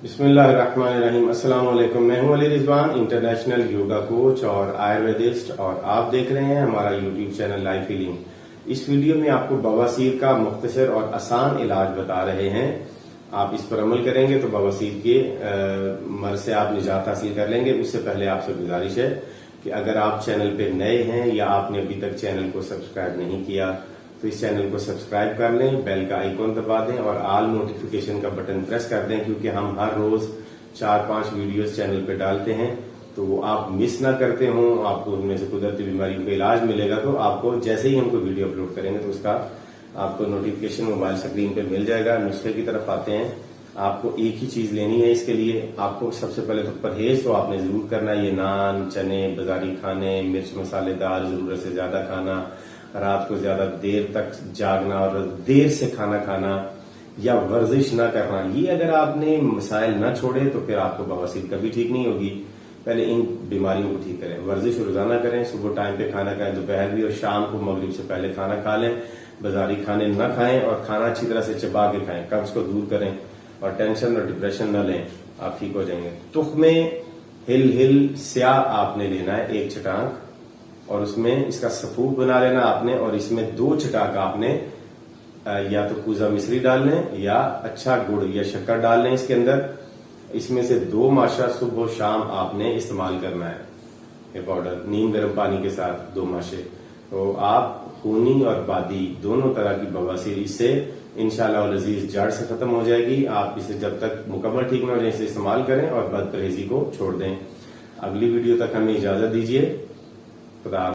बिस्मिल्लाहिर्रहमानिर्रहीम। अस्सलाम वालेकुम। मैं हूं Ali Rizwan, international yoga coach और आयुर्वेदिस्ट, और आप देख रहे हैं हमारा यूट्यूब चैनल लाइफ हीलिंग। इस वीडियो में आपको बवासीर का मुख्तसर और आसान इलाज बता रहे हैं। आप इस पर अमल करेंगे तो बवासीर के मर्ज से आप निजात हासिल कर लेंगे। उससे पहले आपसे गुजारिश है कि अगर आप चैनल पे नए हैं या आपने अभी तक चैनल को सब्सक्राइब नहीं किया तो इस चैनल को सब्सक्राइब कर लें, बेल का आइकॉन दबा दें और ऑल नोटिफिकेशन का बटन प्रेस कर दें, क्योंकि हम हर रोज 4-5 वीडियोस चैनल पे डालते हैं तो वो आप मिस ना करते हो। आपको उनमें से कुदरती बीमारियों का इलाज मिलेगा तो आपको जैसे ही हम कोई वीडियो अपलोड करेंगे तो उसका आपको नोटिफिकेशन मोबाइल स्क्रीन पे मिल जाएगा। नुस्खे की तरफ आते हैं। आपको एक ही चीज लेनी है। इसके लिए आपको सबसे पहले तो परहेज तो आपने जरूर करना है। ये नान, चने, बाजारी खाने, मिर्च मसालेदार, जरूरत से ज्यादा खाना, रात को ज्यादा देर तक जागना और देर से खाना खाना या वर्जिश ना करना, ये अगर आपने मसाइल ना छोड़े तो फिर आपको बवासीर कभी ठीक नहीं होगी। पहले इन बीमारियों को ठीक करें। वर्जिश रोजाना करें, सुबह टाइम पे खाना खाएं, दोपहर भी और शाम को मगरिब से पहले खाना खा लें। बाजारी खाने ना खाएं और खाना अच्छी तरह से चबा के खाएं। कब्ज को दूर करें और टेंशन और डिप्रेशन न लें, आप ठीक हो जाएंगे। तुख में हिल स्याह आपने लेना है 1 छटाक, और उसमें इसका सफूक बना लेना आपने, और इसमें 2 छटाक आपने या तो पूजा मिश्री डाल लें या अच्छा गुड़ या शक्कर डाल लें इसके अंदर। इसमें से 2 माशा सुबह शाम आपने इस्तेमाल करना है। ये पाउडर नीम गर्म पानी के साथ 2 माशे, तो आप खूनी और बादी दोनों तरह की बवासीर इससे इंशाअल्लाह अज़ीज जड़ से खत्म हो जाएगी। आप इसे जब तक मुकम्मल ठीक न हो जाए इसे इस्तेमाल करें और बदपरहेजी को छोड़ दें। अगली वीडियो तक हमें इजाजत दीजिए। खुदा